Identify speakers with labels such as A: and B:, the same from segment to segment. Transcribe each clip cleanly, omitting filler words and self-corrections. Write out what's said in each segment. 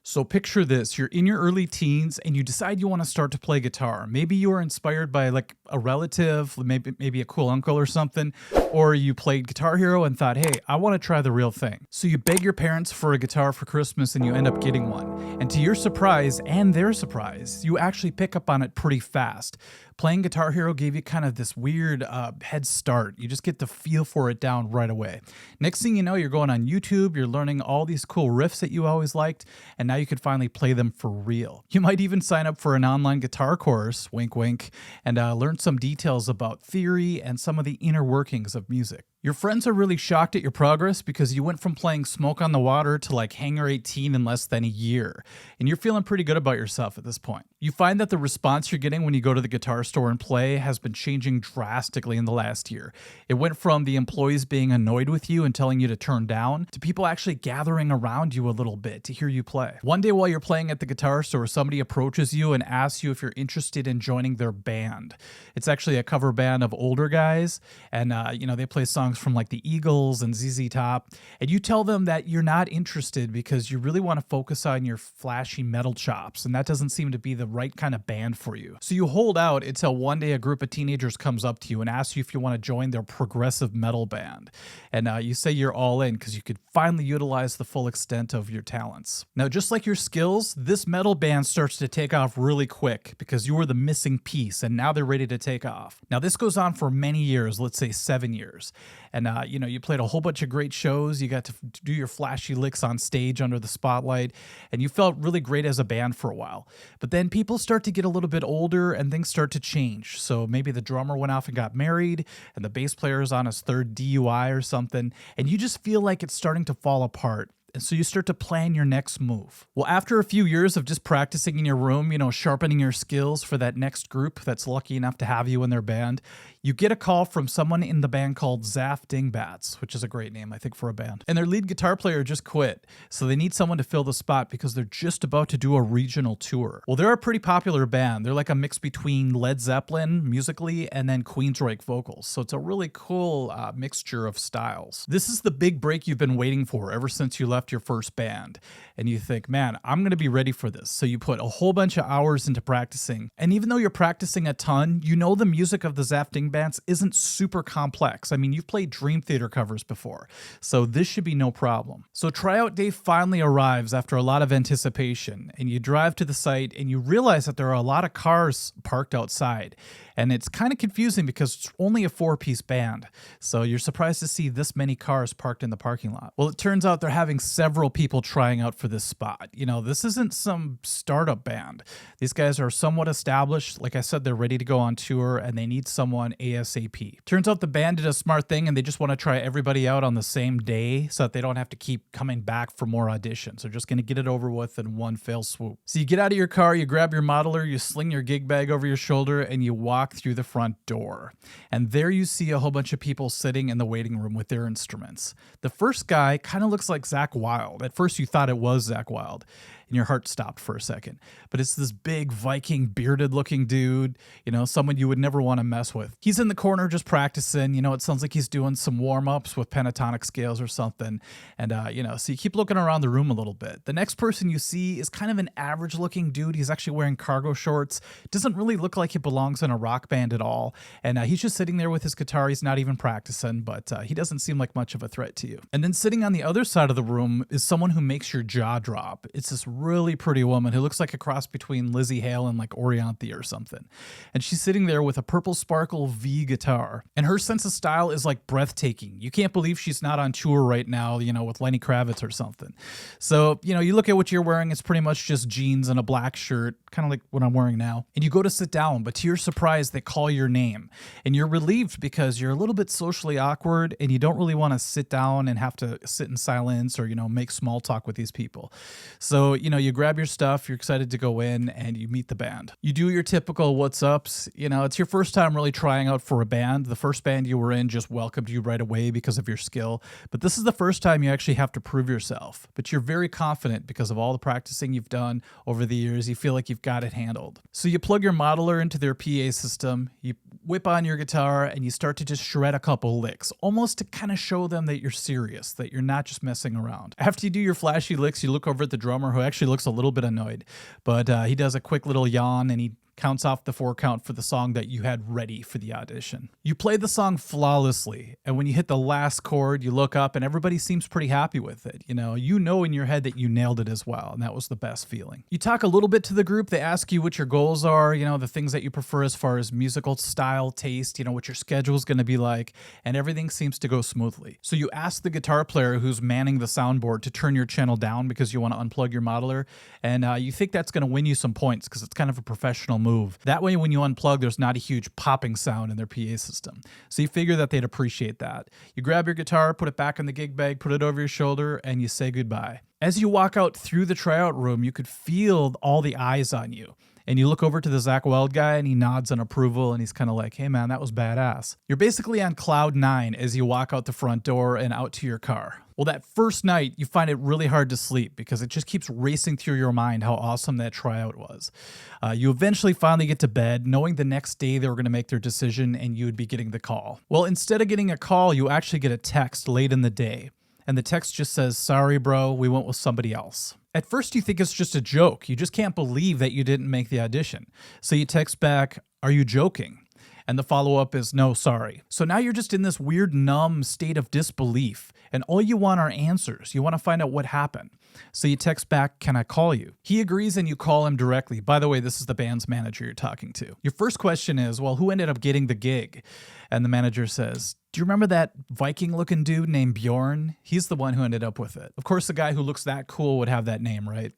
A: So picture this, you're in your early teens and you decide you want to start to play guitar. Maybe you were inspired by like a relative, maybe a cool uncle or something, or you played Guitar Hero and thought, "Hey, I want to try the real thing." So you beg your parents for a guitar for Christmas and you end up getting one. And to your surprise and their surprise, you actually pick up on it pretty fast. Playing Guitar Hero gave you kind of this weird head start. You just get the feel for it down right away. Next thing you know, you're going on YouTube, you're learning all these cool riffs that you always liked, and now you can finally play them for real. You might even sign up for an online guitar course, wink wink, and learn some details about theory and some of the inner workings of music. Your friends are really shocked at your progress because you went from playing Smoke on the Water to like Hangar 18 in less than a year, and you're feeling pretty good about yourself at this point. You find that the response you're getting when you go to the guitar store and play has been changing drastically in the last year. It went from the employees being annoyed with you and telling you to turn down to people actually gathering around you a little bit to hear you play. One day while you're playing at the guitar store, somebody approaches you and asks you if you're interested in joining their band. It's actually a cover band of older guys, and they play songs from like the Eagles and ZZ Top, and you tell them that you're not interested because you really want to focus on your flashy metal chops, and that doesn't seem to be the right kind of band for you. So you hold out until one day a group of teenagers comes up to you and asks you if you want to join their progressive metal band, and you say you're all in because you could finally utilize the full extent of your talents. Now, just like your skills, this metal band starts to take off really quick because you were the missing piece, and now they're ready to take off. Now, this goes on for many years, let's say 7 years. And, you played a whole bunch of great shows. You got to do your flashy licks on stage under the spotlight, and you felt really great as a band for a while. But then people start to get a little bit older and things start to change. So maybe the drummer went off and got married, and the bass player is on his third DUI or something, and you just feel like it's starting to fall apart. And so you start to plan your next move. Well, after a few years of just practicing in your room, sharpening your skills for that next group that's lucky enough to have you in their band, you get a call from someone in the band called Zaf Dingbats, which is a great name, I think, for a band. And their lead guitar player just quit, so they need someone to fill the spot because they're just about to do a regional tour. Well, they're a pretty popular band. They're like a mix between Led Zeppelin musically and then Queensryche vocals. So it's a really cool mixture of styles. This is the big break you've been waiting for ever since you left your first band. And you think, man, I'm going to be ready for this. So you put a whole bunch of hours into practicing. And even though you're practicing a ton, the music of the Zaf Dingbats isn't super complex. I mean, you've played Dream Theater covers before, so this should be no problem. So tryout day finally arrives after a lot of anticipation, and you drive to the site and you realize that there are a lot of cars parked outside. And it's kind of confusing because it's only a 4-piece band. So you're surprised to see this many cars parked in the parking lot. Well, it turns out they're having several people trying out for this spot. This isn't some startup band. These guys are somewhat established. Like I said, they're ready to go on tour and they need someone ASAP. Turns out the band did a smart thing and they just want to try everybody out on the same day so that they don't have to keep coming back for more auditions. They're just going to get it over with in one fell swoop. So you get out of your car, you grab your modeler, you sling your gig bag over your shoulder, and you walk through the front door. And there you see a whole bunch of people sitting in the waiting room with their instruments. The first guy kind of looks like Zakk Wylde. At first you thought it was Zakk Wylde, and your heart stopped for a second. But it's this big Viking bearded looking dude, someone you would never want to mess with. He's in the corner just practicing. It sounds like he's doing some warm-ups with pentatonic scales or something. And, so you keep looking around the room a little bit. The next person you see is kind of an average looking dude. He's actually wearing cargo shorts. Doesn't really look like he belongs in a rock band at all. And he's just sitting there with his guitar. He's not even practicing, but he doesn't seem like much of a threat to you. And then sitting on the other side of the room is someone who makes your jaw drop. It's this really pretty woman who looks like a cross between Lizzie Hale and like Orianthi or something. And she's sitting there with a purple sparkle V guitar. And her sense of style is like breathtaking. You can't believe she's not on tour right now, with Lenny Kravitz or something. So, you look at what you're wearing, it's pretty much just jeans and a black shirt, kind of like what I'm wearing now. And you go to sit down, but to your surprise, they call your name. And you're relieved because you're a little bit socially awkward and you don't really want to sit down and have to sit in silence or, make small talk with these people. So, you grab your stuff, you're excited to go in and you meet the band. You do your typical what's ups. It's your first time really trying out for a band. The first band you were in just welcomed you right away because of your skill. But this is the first time you actually have to prove yourself. But you're very confident because of all the practicing you've done over the years. You feel like you've got it handled. So you plug your modeler into their PA system, you whip on your guitar, and you start to just shred a couple licks, almost to kind of show them that you're serious, that you're not just messing around. After you do your flashy licks, you look over at the drummer who actually actually looks a little bit annoyed, but he does a quick little yawn and he counts off the 4 count for the song that you had ready for the audition. You play the song flawlessly, and when you hit the last chord, you look up and everybody seems pretty happy with it. You know in your head that you nailed it as well, and that was the best feeling. You talk a little bit to the group. They ask you what your goals are, the things that you prefer as far as musical style, taste, what your schedule is going to be like, and everything seems to go smoothly. So you ask the guitar player who's manning the soundboard to turn your channel down because you want to unplug your modeler, and you think that's going to win you some points because it's kind of a professional move. That way, when you unplug, there's not a huge popping sound in their PA system. So you figure that they'd appreciate that. You grab your guitar, put it back in the gig bag, put it over your shoulder, and you say goodbye. As you walk out through the tryout room, you could feel all the eyes on you. And you look over to the Zakk Wylde guy and he nods in approval and he's kind of like, hey man, that was badass. You're basically on cloud 9 as you walk out the front door and out to your car. Well, that first night, you find it really hard to sleep because it just keeps racing through your mind how awesome that tryout was. You eventually finally get to bed, knowing the next day they were going to make their decision and you would be getting the call. Well, instead of getting a call, you actually get a text late in the day. And the text just says, sorry, bro, we went with somebody else. At first, you think it's just a joke. You just can't believe that you didn't make the audition. So you text back, are you joking? And the follow-up is, no, sorry. So now you're just in this weird, numb state of disbelief, and all you want are answers. You want to find out what happened. So you text back, can I call you? He agrees and you call him directly. By the way, this is the band's manager you're talking to. Your first question is, well, who ended up getting the gig? And the manager says, do you remember that Viking-looking dude named Bjorn? He's the one who ended up with it. Of course, the guy who looks that cool would have that name, right?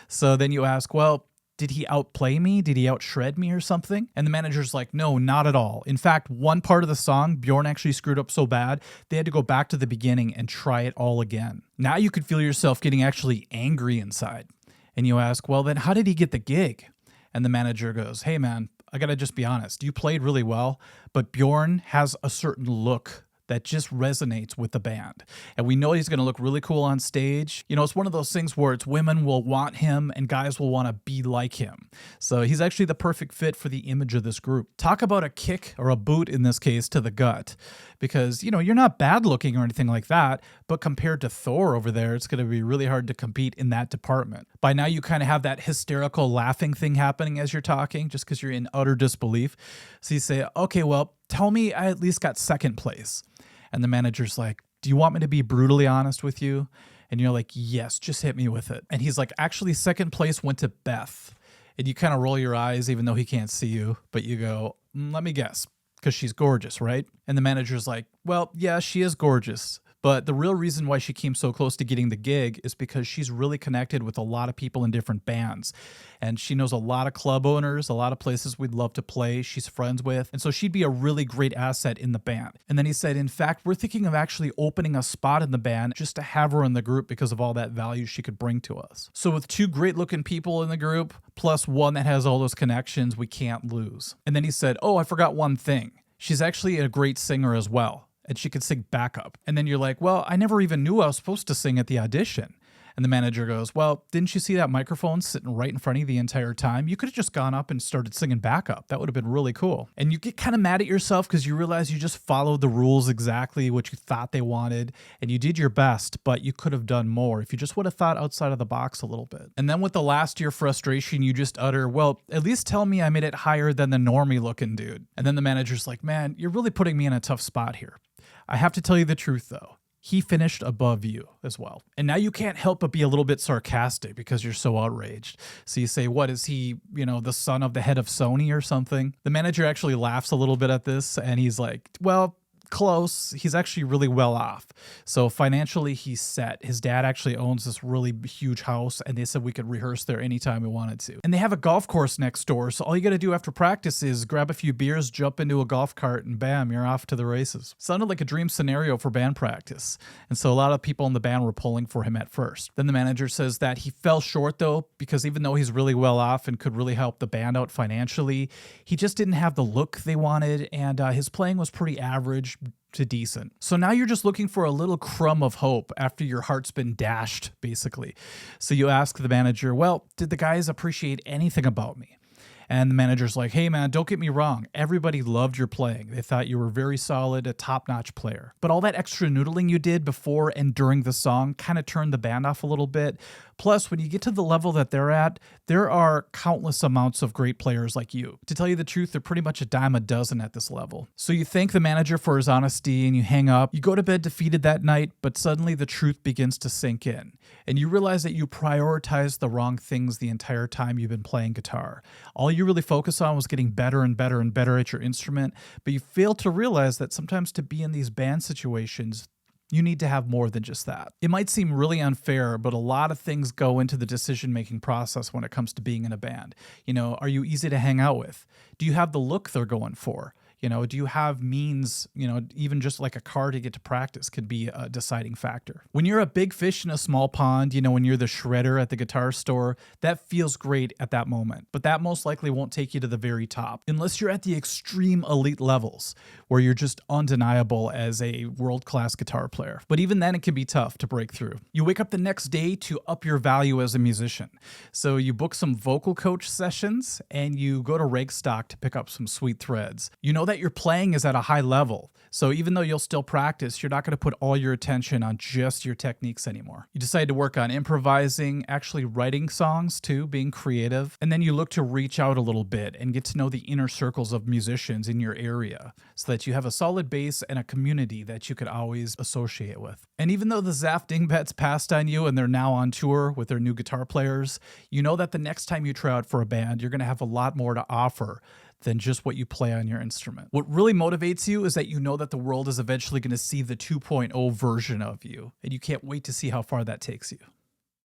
A: So then you ask, well, did he outplay me? Did he outshred me or something? And the manager's like, no, not at all. In fact, one part of the song, Bjorn actually screwed up so bad, they had to go back to the beginning and try it all again. Now you could feel yourself getting actually angry inside. And you ask, well, then how did he get the gig? And the manager goes, hey man, I gotta just be honest. You played really well, but Bjorn has a certain look that just resonates with the band. And we know he's going to look really cool on stage. It's one of those things where it's women will want him and guys will want to be like him. So he's actually the perfect fit for the image of this group. Talk about a kick or a boot in this case to the gut. Because, you're not bad looking or anything like that, but compared to Thor over there, it's going to be really hard to compete in that department. By now, you kind of have that hysterical laughing thing happening as you're talking, just because you're in utter disbelief. So you say, okay, well, tell me I at least got second place. And the manager's like, do you want me to be brutally honest with you? And you're like, yes, just hit me with it. And he's like, actually, second place went to Beth. And you kind of roll your eyes, even though he can't see you. But you go, let me guess, because she's gorgeous, right? And the manager's like, well, yeah, she is gorgeous. But the real reason why she came so close to getting the gig is because she's really connected with a lot of people in different bands. And she knows a lot of club owners, a lot of places we'd love to play, she's friends with. And so she'd be a really great asset in the band. And then he said, in fact, we're thinking of actually opening a spot in the band just to have her in the group because of all that value she could bring to us. So with 2 great looking people in the group, plus one that has all those connections, we can't lose. And then he said, oh, I forgot one thing. She's actually a great singer as well. And she could sing backup. And then you're like, well, I never even knew I was supposed to sing at the audition. And the manager goes, well, didn't you see that microphone sitting right in front of you the entire time? You could have just gone up and started singing backup. That would have been really cool. And you get kind of mad at yourself because you realize you just followed the rules exactly what you thought they wanted. And you did your best, but you could have done more if you just would have thought outside of the box a little bit. And then with the last year frustration, you just utter, well, at least tell me I made it higher than the normie looking dude. And then the manager's like, man, you're really putting me in a tough spot here. I have to tell you the truth, though. He finished above you as well. And now you can't help but be a little bit sarcastic because you're so outraged. So you say, what, is he, the son of the head of Sony or something? The manager actually laughs a little bit at this and he's like, well, close. He's actually really well off. So financially, he's set. His dad actually owns this really huge house, and they said we could rehearse there anytime we wanted to. And they have a golf course next door, so all you got to do after practice is grab a few beers, jump into a golf cart, and bam, you're off to the races. Sounded like a dream scenario for band practice. And so a lot of people in the band were pulling for him at first. Then the manager says that he fell short, though, because even though he's really well off and could really help the band out financially, he just didn't have the look they wanted, and his playing was pretty average to decent. So now you're just looking for a little crumb of hope after your heart's been dashed, basically. So you ask the manager, well, did the guys appreciate anything about me? And the manager's like, hey man, don't get me wrong. Everybody loved your playing. They thought you were very solid, a top-notch player. But all that extra noodling you did before and during the song kind of turned the band off a little bit. Plus, when you get to the level that they're at, there are countless amounts of great players like you. To tell you the truth, they're pretty much a dime a dozen at this level. So you thank the manager for his honesty and you hang up. You go to bed defeated that night, but suddenly the truth begins to sink in. And you realize that you prioritized the wrong things the entire time you've been playing guitar. All you really focus on was getting better and better and better at your instrument, but you fail to realize that sometimes to be in these band situations, you need to have more than just that. It might seem really unfair, but a lot of things go into the decision-making process when it comes to being in a band. Are you easy to hang out with? Do you have the look they're going for? Do you have means, even just like a car to get to practice could be a deciding factor. When you're a big fish in a small pond, when you're the shredder at the guitar store, that feels great at that moment, but that most likely won't take you to the very top unless you're at the extreme elite levels where you're just undeniable as a world-class guitar player. But even then it can be tough to break through. You wake up the next day to up your value as a musician. So you book some vocal coach sessions and you go to Regstock to pick up some sweet threads. You know that your playing is at a high level. So even though you'll still practice, you're not going to put all your attention on just your techniques anymore. You decide to work on improvising, actually writing songs too, being creative. And then you look to reach out a little bit and get to know the inner circles of musicians in your area so that you have a solid base and a community that you could always associate with. And even though the Zaff Dingbats passed on you and they're now on tour with their new guitar players, you know that the next time you try out for a band, you're going to have a lot more to offer than just what you play on your instrument. What really motivates you is that you know that the world is eventually going to see the 2.0 version of you, and you can't wait to see how far that takes you.